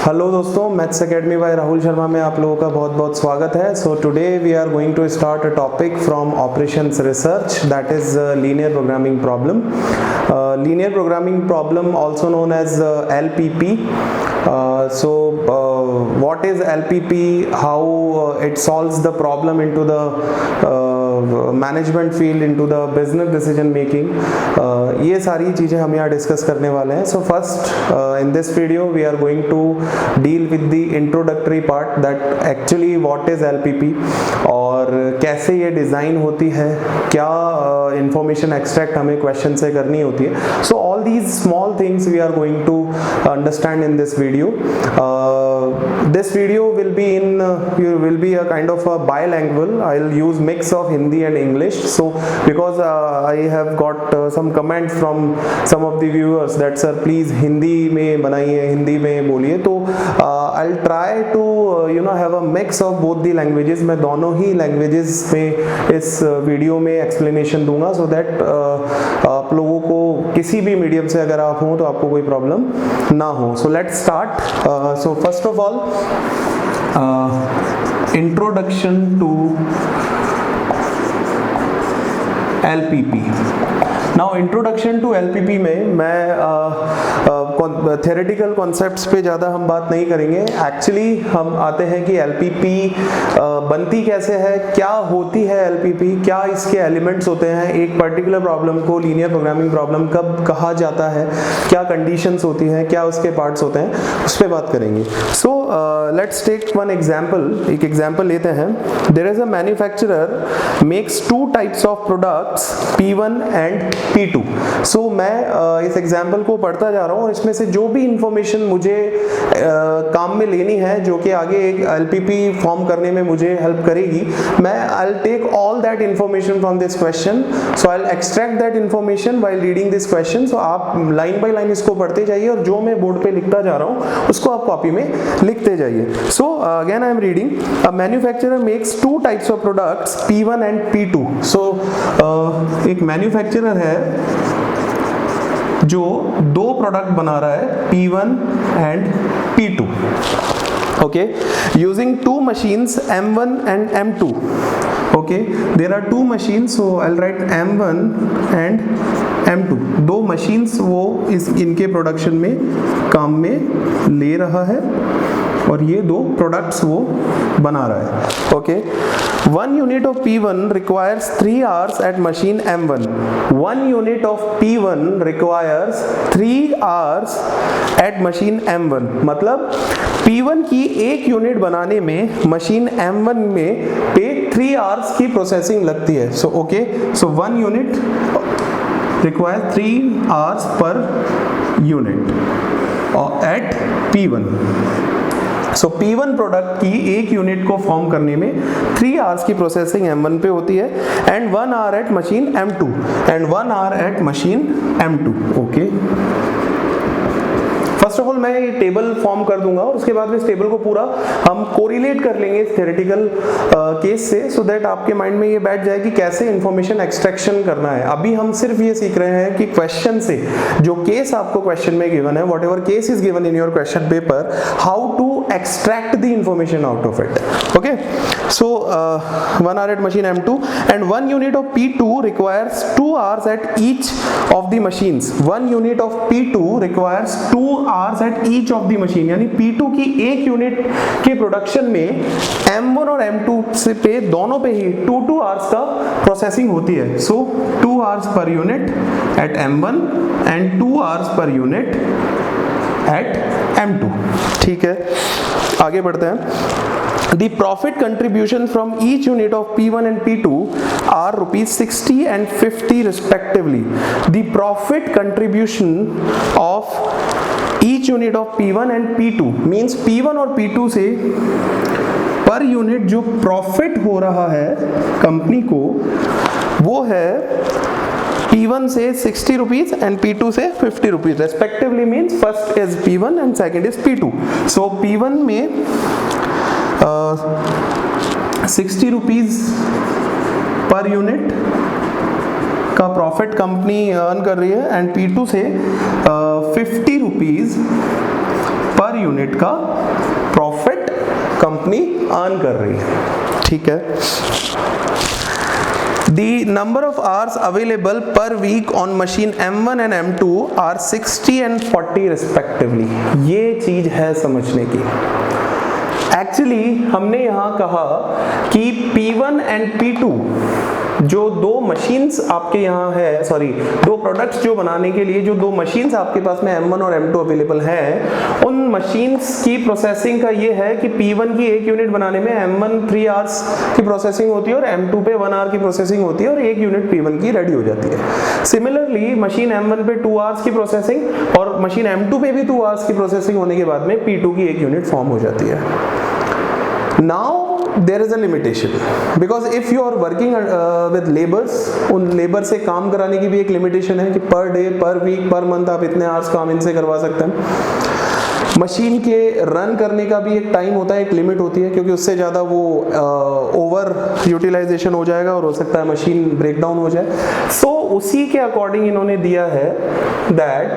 Hello दोस्तों, maths academy by Rahul Sharma में आप लोगों का बहुत बहुत स्वागत है। So today we are going to start a topic from operations research, that is linear programming problem. Linear programming problem also known as LPP. What is LPP, how it solves the problem into the management field, into the business decision making, ये सारी चीज़ें हम यहाँ discuss करने वाले हैं। So first in this video we are going to deal with the introductory part, that actually what is LPP और कैसे ये डिज़ाइन होती है, क्या इंफॉर्मेशन एक्सट्रैक्ट हमें क्वेश्चन से करनी होती है। So all these small things we are going to understand in this video. This video will be a kind of a bilingual. I'll use mix of Hindi and English. So because I have got some comments from some of the viewers that sir please Hindi में बनाइए, हिंदी में बोलिए, तो I'll try to have a mix of both the languages. मैं दोनों ही languages में इस video में explanation दूंगा, so that आप लोगों को किसी भी मीडियम से अगर आप हो तो आपको कोई प्रॉब्लम ना हो। So let's start. So first of all, introduction to LPP. Now introduction to LPP में मैं theoretical concepts पे ज़्यादा हम बात नहीं करेंगे। एक्चुअली हम आते हैं कि LPP बनती कैसे है, क्या होती है LPP, क्या इसके एलिमेंट्स होते हैं, एक पर्टिकुलर प्रॉब्लम को लीनियर प्रोग्रामिंग प्रॉब्लम कब कहा जाता है, क्या कंडीशंस होती हैं, क्या उसके पार्ट्स होते हैं, उस पर बात करेंगे। So let's take one example. एक एग्जाम्पल लेते हैं। There is a manufacturer makes two types of products P1 and P2। सो मैं इस एग्जाम्पल को पढ़ता जा रहा हूँ और इसमें से जो भी इंफॉर्मेशन मुझे काम में लेनी है, जो कि आगे एक LPP फॉर्म करने में मुझे हेल्प करेगी, मैं I'll take all that information from this question. So I'll extract that information while reading this question. So आप लाइन बाय लाइन इसको पढ़ते जाइए और जो मैं बोर्ड पे लिखता जा रहा हूँ उसको आप कॉपी में लिखते जाइए। So again I am reading. A manufacturer makes two types of products P1 and P2. So एक मैन्युफैक्चरर है जो दो प्रोडक्ट बना रहा है P1 and P2. Okay, using two machines M1 and M2. Okay, there are two machines, so I'll write M1 and M2. दो machines वो इनके प्रोडक्शन में काम में ले रहा है और ये दो प्रोडक्ट्स वो बना रहा है। Okay, 1 unit of P1 requires 3 hours at machine M1. 1 unit of P1 requires 3 hours at machine M1. मतलब P1 की एक यूनिट बनाने में मशीन M1 में पे 3 hours की प्रोसेसिंग लगती है। So okay, so 1 unit requires 3 hours per unit at P1. So P1 product की एक यूनिट को फॉर्म करने में 3 आवर्स की प्रोसेसिंग M1 पे होती है and 1 hour at machine M2 and 1 hour at machine M2। Okay, first of all मैं ये टेबल फॉर्म कर दूंगा और उसके बाद में इस टेबल को पूरा हम कोरिलेट कर लेंगे इस थ्योरेटिकल केस से, सो दैट आपके माइंड में ये बैठ जाए कि कैसे इंफॉर्मेशन एक्सट्रैक्शन करना है। अभी हम सिर्फ ये सीख रहे हैं कि क्वेश्चन से, जो केस आपको क्वेश्चन में गिवन है, whatever case is given in your question paper, how to extract the information out of it. Okay, so 1 hour at machine M2 and 1 unit of P2 requires 2 hours at each of the machines. 1 unit of P2 requires 2 hours at each of the machine. यानी P2 की एक unit के production में M1 और M2 से पे दोनों पे ही 2 hours का प्रोसेसिंग होती है। So 2 hours per unit at M1 and 2 hours per unit at M2। ठीक है, आगे बढ़ते हैं। The profit contribution from each unit of P1 and P2 are rupees 60 and 50 respectively. The profit contribution of each unit of P1 and P2 means P1 और P2 से per unit जो profit हो रहा है कंपनी को, वो है P1 से 60 रुपीज एंड P2 से 50 rupees respectively. Means first is P1 and second is P2। So P1 में 60 रुपीज पर यूनिट का प्रॉफिट कंपनी अर्न कर रही है एंड P2 से 50 रुपीज पर यूनिट का प्रॉफिट कंपनी अर्न कर रही है, ठीक है। The number of hours available per week on machine M1 and M2 are 60 and 40 respectively। ये चीज है समझने की। एक्चुअली हमने यहाँ कहा कि P1 and P2 जो दो मशीन्स आपके यहाँ है, सॉरी दो प्रोडक्ट्स जो बनाने के लिए जो दो मशीन्स आपके पास में M1 और M2 अवेलेबल हैं, उन मशीन्स की प्रोसेसिंग का ये है कि P1 की एक यूनिट बनाने में M1 3 आवर्स की प्रोसेसिंग होती है और M2 पे 1 आवर की प्रोसेसिंग होती है और एक यूनिट P1 की रेडी हो जाती है। सिमिलरली मशीन M1 पे 2 आवर्स की प्रोसेसिंग और मशीन M2 पे भी 2 आवर्स की प्रोसेसिंग होने के बाद में P2 की एक यूनिट फॉर्म हो जाती है। Now there is a limitation because if you are working with laborers, उन लेबर से काम कराने की भी एक लिमिटेशन है कि पर डे, पर वीक, पर मंथ आप इतने आवर्स काम इनसे करवा सकते हैं। मशीन के रन करने का भी एक टाइम होता है, एक लिमिट होती है, क्योंकि उससे ज़्यादा वो ओवर यूटिलाइजेशन हो जाएगा और हो सकता है मशीन ब्रेक डाउन हो जाए। सो उसी के अकॉर्डिंग इन्होंने दिया है that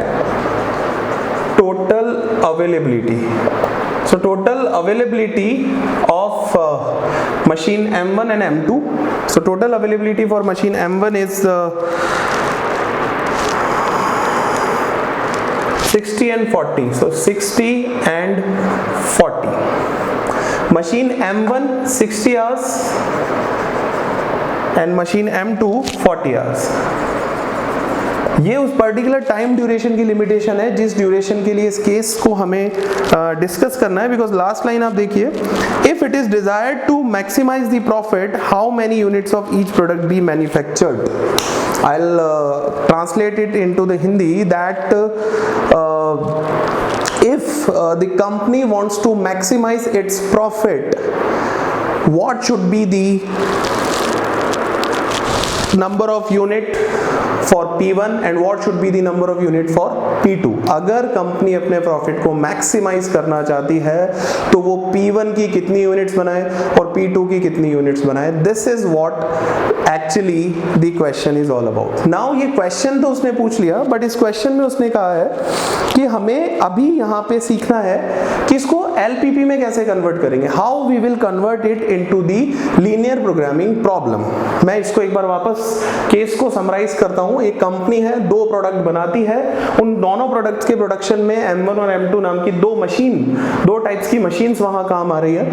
total availability, so total availability of machine M1 and M2, so total availability for machine M1 is 60 and 40, so 60 and 40, machine M1 60 hours and machine M2 40 hours। ये उस particular time duration की limitation है जिस duration के लिए इस case को हमें डिस्कस करना है। बिकॉज लास्ट लाइन आप देखिए, if it is desired to maximize the profit how many units of each product be manufactured. I will translate it into the Hindi that if the company wants to maximize its profit, what should be the number of unit for P1 and what should be the number of unit for P2। अगर company अपने profit को maximise करना चाहती है तो वो P1 की कितनी यूनिट्स बनाए और P2 की कितनी यूनिट्स बनाए। This is what actually the question is all about. Now ये क्वेश्चन तो उसने पूछ लिया, बट इस क्वेश्चन में उसने कहा है कि हमें अभी यहाँ पे सीखना है कि इसको LPP में कैसे कन्वर्ट करेंगे, how we will convert it into the linear programming problem. मैं इसको एक बार वापस केस को समराइज करता हूँ। एक कंपनी है, दो प्रोडक्ट बनाती है, उन दोनों प्रोडक्ट्स के प्रोडक्शन में M1 और M2 नाम की दो टाइप्स की मशीन्स वहां काम आ रही है।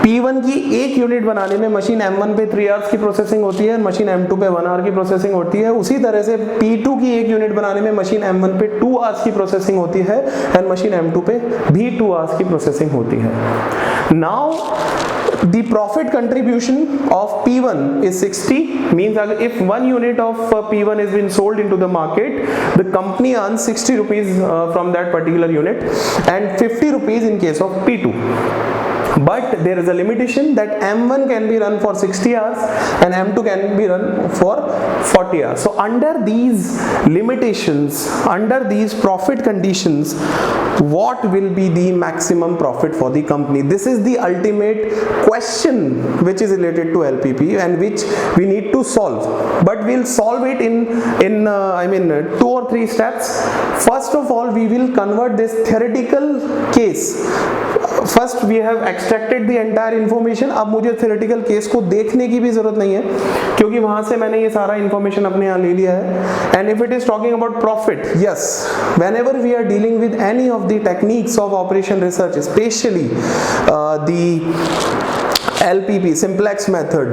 P1 की एक यूनिट बनाने में मशीन M1 पे 3 आवर्स की प्रोसेसिंग होती है, मशीन M2 पे 1 आवर की प्रोसेसिंग होती है। उसी तरह से P2 की एक यूनिट बनाने में मशीन M1 पे 2 आवर्स की प्रोसेसिंग होती है एंड मशीन M2 पे भी 2 आवर्स की प्रोसेसिंग होती है। Now the profit contribution of P1 is 60, means if 1 unit of P1 is been sold into the market, the company earns 60 rupees from that particular unit and 50 rupees in case of P2. But there is a limitation that M1 can be run for 60 hours and M2 can be run for 40 hours. So under these limitations, under these profit conditions, what will be the maximum profit for the company? This is the ultimate question which is related to LPP and which we need to solve. But we'll solve it in 2 or 3 steps. First of all, we will convert this theoretical case. First we have extracted the entire information। अब मुझे theoretical case को देखने की भी जरूरत नहीं है क्योंकि वहां से मैंने ये सारा information अपने यहाँ ले लिया है। And if it is talking about profit, yes, whenever we are dealing with any of the techniques of operation research, especially the LPP, simplex method,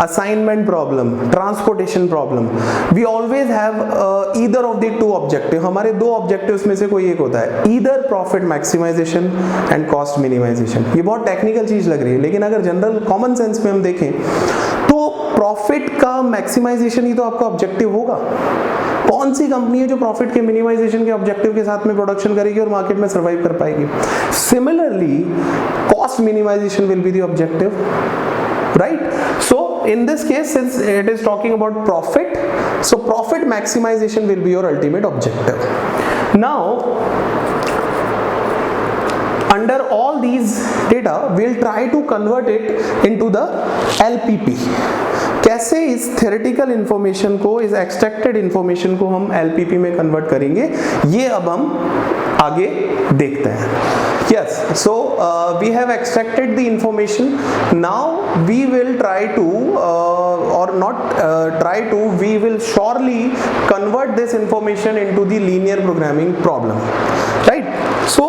assignment problem, transportation problem, we always have either of the two objective। हमारे दो objectives में से कोई एक होता है, either profit maximization and cost minimization। ये बहुत टेक्निकल चीज लग रही है, लेकिन अगर जनरल कॉमन सेंस में हम देखें तो प्रॉफिट का मैक्सिमाइजेशन ही तो आपका ऑब्जेक्टिव होगा। कौन सी कंपनी है जो प्रॉफिट के मिनिमाइजेशन के ऑब्जेक्टिव के साथ में प्रोडक्शन करेगी और मार्केट में सर्वाइव कर पाएगी? Similarly cost minimization will be the objective, right? So in this case, since it is talking about profit, so profit maximization will be your ultimate objective. Now under all these data we'll try to convert it into the LPP। कैसे इस theoretical information को, इस extracted information को हम LPP में convert करेंगे, ये अब हम आगे देखते हैं. Yes, so we have extracted the information. Now we will try to or not try to, we will surely convert this information into the linear programming problem, right? So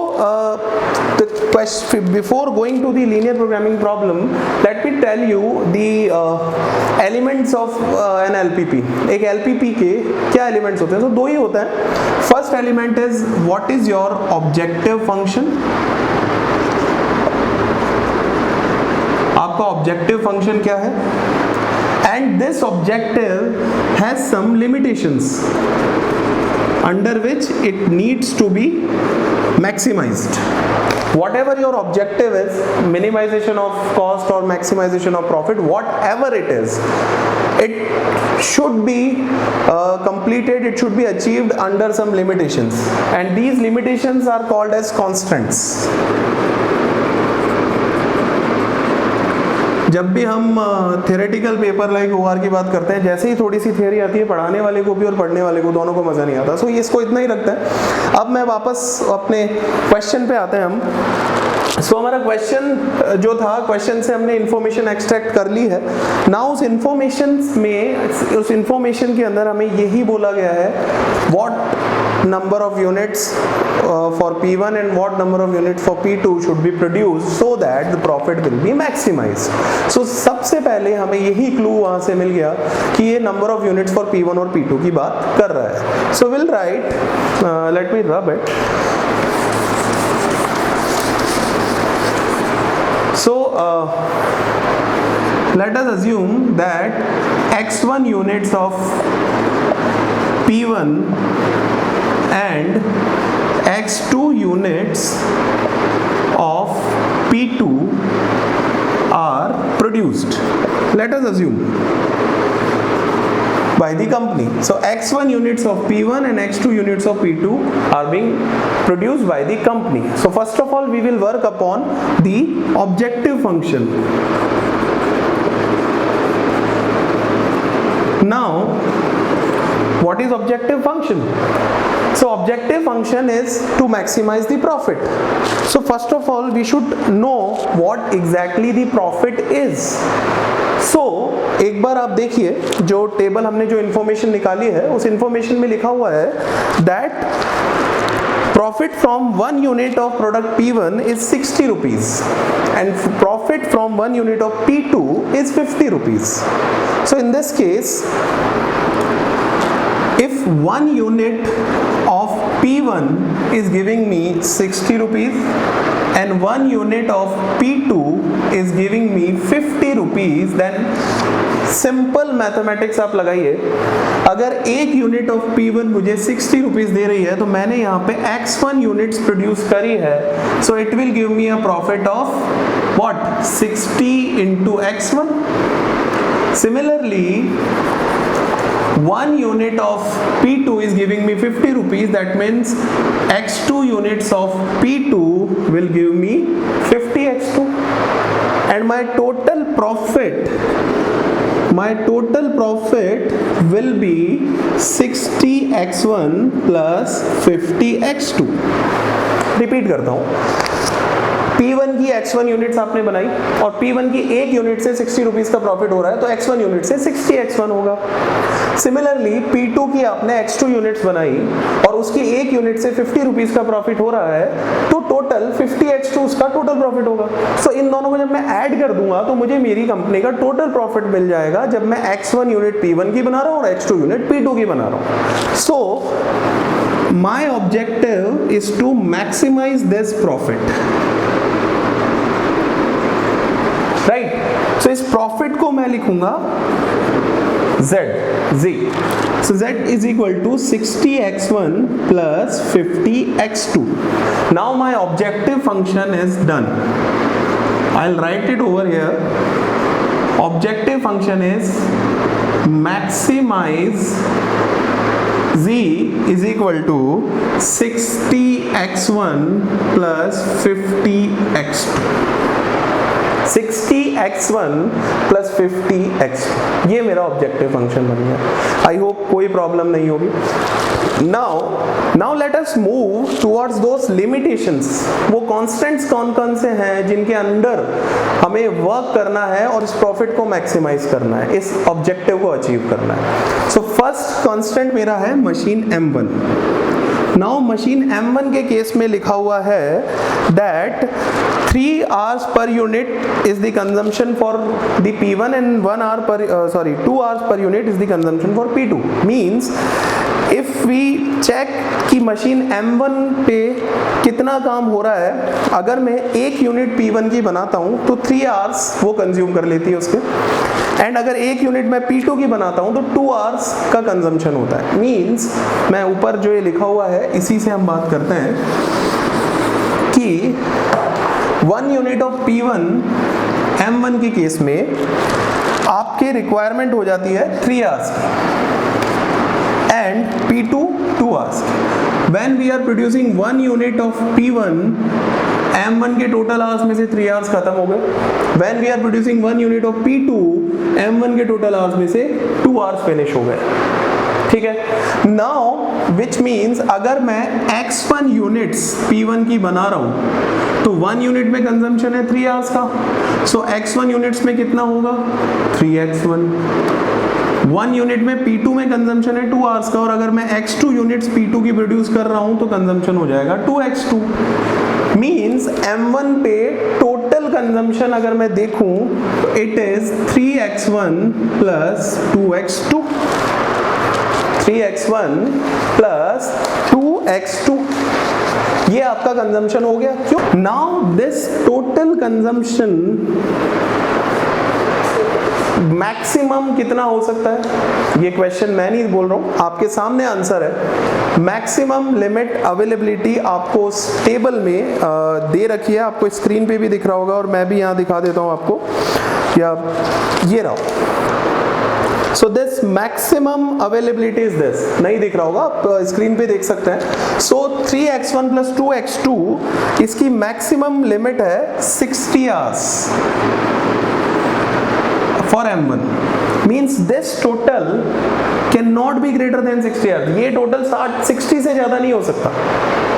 the question, before going to the linear programming problem, let me tell you the elements of an LPP. एक LPP के क्या elements होते हैं? तो दो ही होते हैं. First element is what is your objective function. आपका ऑब्जेक्टिव फंक्शन क्या है, and this objective has some limitations under which it needs to be maximized. Whatever your objective is, minimization of cost or maximization of profit, whatever it is, it should be completed, it should be achieved under some limitations, and these limitations are called as constraints. जब भी हम theoretical paper like OR की बात करते हैं, जैसे ही थोड़ी सी theory आती है, पढ़ाने वाले को भी और पढ़ने वाले को दोनों को मज़ा नहीं आता. सो इसको इतना ही रखते हैं. अब मैं वापस अपने क्वेश्चन पे आते हैं हम. सो हमारा क्वेश्चन जो था, क्वेश्चन से हमने इंफॉर्मेशन एक्सट्रैक्ट कर ली है. नाउ उस इंफॉर्मेशन में, उस इंफॉर्मेशन के अंदर हमें यही बोला गया है what number of units for P1 and what number of units for P2 should be produced so that the profit will be maximized. So सबसे पहले हमें यही क्लू वहाँ से मिल गया कि ये number of units for P1 और P2 की बात कर रहा है. So we'll write, let me rub it. So let us assume that x1 units of P1 and x2 units of P2 are produced. Let us assume by the company. So x1 units of P1 and x2 units of P2 are being produced by the company. So first of all we will work upon the objective function. Now what is objective function? So objective function is to maximize the profit. So first of all we should know what exactly the profit is. So एक बार आप देखिए, जो table हमने जो information निकाली है, उस information में लिखा हुआ है that profit from 1 unit of product P1 is 60 rupees and profit from 1 unit of P2 is 50 rupees. So in this case, if 1 unit of P1 is giving me 60 rupees and 1 unit of P2 is giving me 50 rupees, then simple mathematics आप लगाइए. अगर एक unit of P1 मुझे 60 rupees दे रही है, तो मैंने यहाँ पे x1 यूनिट्स प्रोड्यूस करी है, so it will give me a profit of what, 60 into x1. Similarly, 1 unit of P2 is giving me 50 rupees. That means x2 units of P2 will give me 50 x2, and my total profit will be 60 x1 plus 50 x2. Repeat करता हूँ. P1 की x1 units आपने बनाई और P1 की एक unit से 60 rupees का प्रॉफिट हो रहा है, तो x1 यूनिट से 60 x1 होगा. सिमिलरली P2 की आपने x2 यूनिट्स बनाई और उसकी एक यूनिट से 50 रुपीज का प्रॉफिट हो रहा है, तो टोटल 50 x2 उसका टोटल प्रॉफिट होगा. सो इन दोनों को जब मैं ऐड कर दूंगा तो मुझे मेरी कंपनी का टोटल प्रॉफिट मिल जाएगा, जब मैं x1 यूनिट P1 की बना रहा हूँ और x2 यूनिट P2 की बना रहा हूँ. So my objective is to maximize this profit. Right. So इस प्रॉफिट को मैं लिखूंगा Z. So Z is equal to 60 x1 plus 50 x2. Now my objective function is done. I'll write it over here. Objective function is maximize Z is equal to 60 x1 plus 50 x2. 60 x1 plus 50 x2, ये मेरा objective function बन गया. I hope कोई problem नहीं होगी. now let us move towards those limitations. वो constants कौन से हैं जिनके अंदर हमें वर्क करना है और इस प्रॉफिट को मैक्सिमाइज करना है, इस ऑब्जेक्टिव को अचीव करना है. सो फर्स्ट कांस्टेंट मेरा है machine M1. Now machine M1 के केस में लिखा हुआ है that 3 hours per unit is the consumption for the P1 and 2 hours per unit is the consumption for P2. Means if we check कि machine M1 पे कितना काम हो रहा है, अगर मैं 1 यूनिट P1 की बनाता हूँ तो 3 hours वो कंज्यूम कर लेती है उसके, एंड अगर 1 यूनिट मैं P2 की बनाता हूँ तो 2 hours का कंजम्पशन होता है. मीन्स मैं ऊपर जो ये लिखा हुआ है इसी से हम बात करते हैं कि 1 यूनिट ऑफ P1 M1 के केस में आपके रिक्वायरमेंट हो जाती है 3 hours की and P2 2 hours. When we are producing 1 unit of P1, M1 के टोटल आवर्स में से 3 hours खत्म हो गए. When we are producing 1 unit of P2, M1 के टोटल आवर्स में से 2 hours फिनिश हो गए. ठीक है. Now which means अगर मैं X1 यूनिट्स P1 की बना रहा हूँ तो 1 यूनिट में कंजम्पशन है 3 hours का. सो X1 यूनिट्स में कितना होगा 3X1. 1 यूनिट में P2 में कंजम्पशन है 2 hours का, और अगर मैं X2 यूनिट्स P2 की प्रोड्यूस कर रहा हूँ तो कंजम्पशन हो जाएगा 2X2. मीन्स M1 पे टोटल कंजम्पशन अगर मैं देखूं तो it is 3X1 plus 2X2. 3X1 plus 2X2 ये आपका कंजम्पशन हो गया. क्यों? Now this total consumption maximum कितना हो सकता है, ये क्वेश्चन मैं नहीं बोल रहा हूं, आपके सामने आंसर है. मैक्सिमम लिमिट अवेलेबिलिटी आपको टेबल में दे रखी है, आपको स्क्रीन पे भी दिख रहा होगा और मैं भी यहां दिखा देता हूं आपको, या ये रहा. So this maximum availability is this. नहीं दिख रहा होगा, आप स्क्रीन पे देख सकते हैं. सो 3X1 प्लस 2X2 इसकी मैक्सिमम लिमिट है 60 hours for M1. Means this total cannot be greater than 60 hours. ये टोटल 60 से ज्यादा नहीं हो सकता.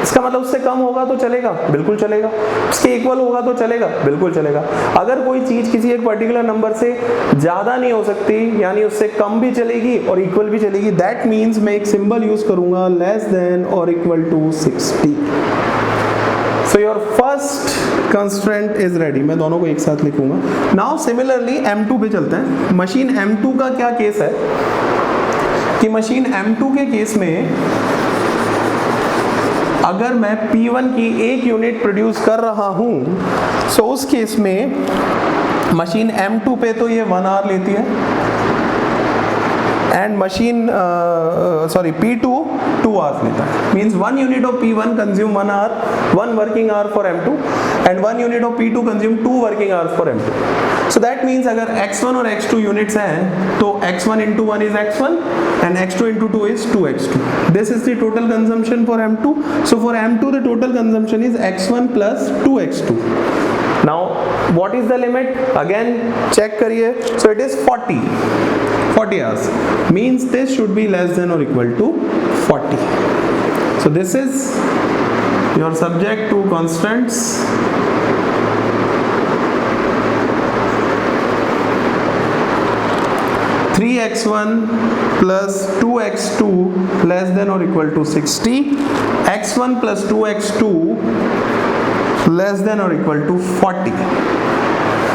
इसका मतलब उससे कम होगा तो चलेगा, बिल्कुल चलेगा. उसके इक्वल होगा तो चलेगा, बिल्कुल चलेगा. अगर कोई चीज किसी एक पर्टिकुलर नंबर से ज्यादा नहीं हो सकती, यानी उससे कम भी चलेगी और इक्वल भी चलेगी, दैट मीन्स मैं एक सिंबल यूज करूंगा लेस देन और equal to 60. So your first constraint is ready. मैं दोनों को एक साथ लिखूंगा. Now similarly M2 पे चलते हैं. मशीन M2 का क्या केस है कि मशीन M2 के केस में अगर मैं P1 की 1 यूनिट प्रोड्यूस कर रहा हूं, सो उस केस में मशीन M2 पे तो ये 1 hour लेती है, एंड मशीन P2 2 hours लेता है. Means 1 unit of P1 consume 1 hour, 1 working hour for M2, and 1 unit of P2 consume 2 working hours for M2. So that means अगर X1 और X2 यूनिट्स हैं तो X1 into 1 is X1 and X2 into 2 is 2X2. This is the total consumption for M2. So for M2 the total consumption is X1 plus 2X2. Now what is the limit? Again check करिए. So it is 40 hours. Means this should be less than or equal to 40. So this is your subject to constants. Three X1 plus 2X2 less than or equal to 60. X1 plus 2X2 less than or equal to 40.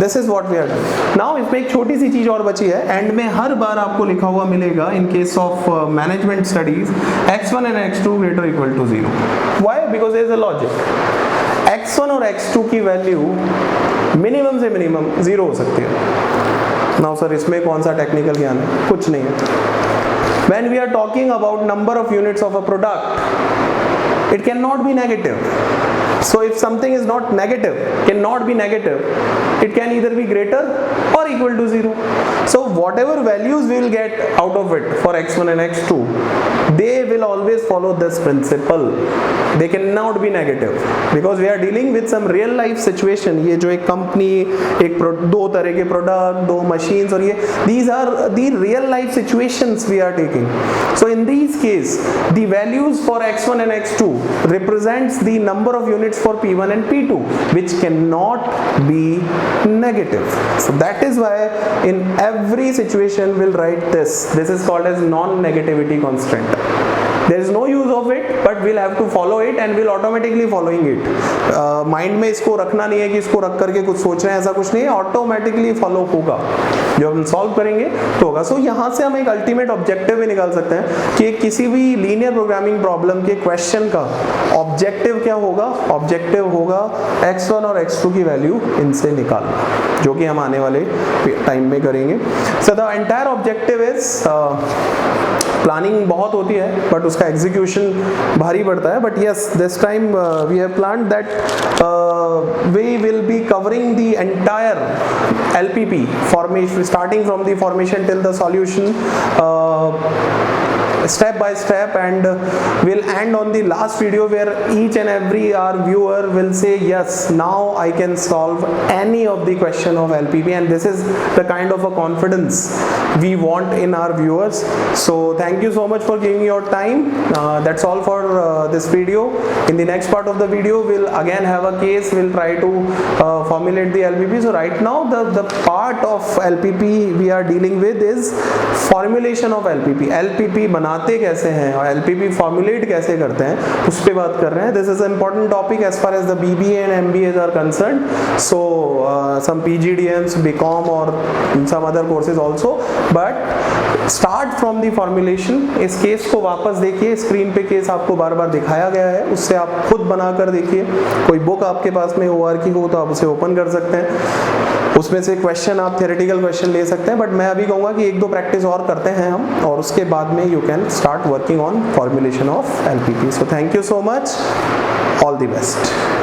This is what we are doing. Now इसमें एक छोटी सी चीज और बची है. And में हर बार आपको लिखा हुआ मिलेगा in case of management studies X1 and X2 greater or equal to 0. Why? Because there is a logic. X1 और X2 की वैल्यू मिनिमम से मिनिमम 0 हो सकती है. नाउ सर इसमें कौन सा टेक्निकल ज्ञान है? कुछ नहीं है. When we are talking about number of units of a product, it cannot be negative. So if something is not negative, cannot be negative, it can either be greater or equal to 0. So whatever values we will get out of it for X1 and X2, they will always follow this principle. They cannot be negative because we are dealing with some real life situation. ये जो एक company, एक दो तरह के product, दो machines, और ये these are the real life situations we are taking. So in these case, the values for x1 and x2 represents the number of units for p1 and p2, which cannot be negative. So that is why in every situation we'll write this. This is called as non-negativity constraint. There is no use of it, but we'll have to follow it and we'll automatically following it. Mind में इसको रखना नहीं है कि इसको रख करके कुछ सोच रहे हैं, ऐसा कुछ नहीं है, ऑटोमेटिकली फॉलो होगा जब हम सॉल्व करेंगे तो होगा. सो यहाँ से हम एक अल्टीमेट ऑब्जेक्टिव भी निकाल सकते हैं कि किसी भी लीनियर प्रोग्रामिंग प्रॉब्लम के क्वेश्चन का ऑब्जेक्टिव क्या होगा. ऑब्जेक्टिव होगा x1 और x2 की वैल्यू इनसे निकालना, जो कि हम आने वाले टाइम में करेंगे. So the entire objective is, planning बहुत होती है बट उसका एग्जीक्यूशन भारी पड़ता है. But yes, this time we have planned that we will be covering the entire LPP formation, starting from the formation till the solution, step by step, and we'll end on the last video where each and every our viewer will say yes, now I can solve any of the question of LPP, and this is the kind of a confidence we want in our viewers. So thank you so much for giving your time. That's all for this video. In the next part of the video we'll again have a case. We'll try to formulate the LPP. So right now the part of LPP we are dealing with is formulation of LPP. LPP बनाते कैसे हैं और LPP formulate कैसे करते हैं, उस पे बात कर रहे हैं. This is an important topic as far as the BBA and MBAs are concerned. So some PGDMs, BCom or some other courses also, but start from the formulation. इस केस को वापस देखिए, स्क्रीन पे केस आपको बार बार दिखाया गया है, उससे आप खुद बना कर देखिए. कोई बुक आपके पास में OR की हो तो आप उसे ओपन कर सकते हैं, उसमें से क्वेश्चन आप थियोरेटिकल क्वेश्चन ले सकते हैं. बट मैं अभी कहूँगा कि एक दो प्रैक्टिस और करते हैं हम, और उसके बाद में you can start working on formulation of LPP. So thank you so much, all the best.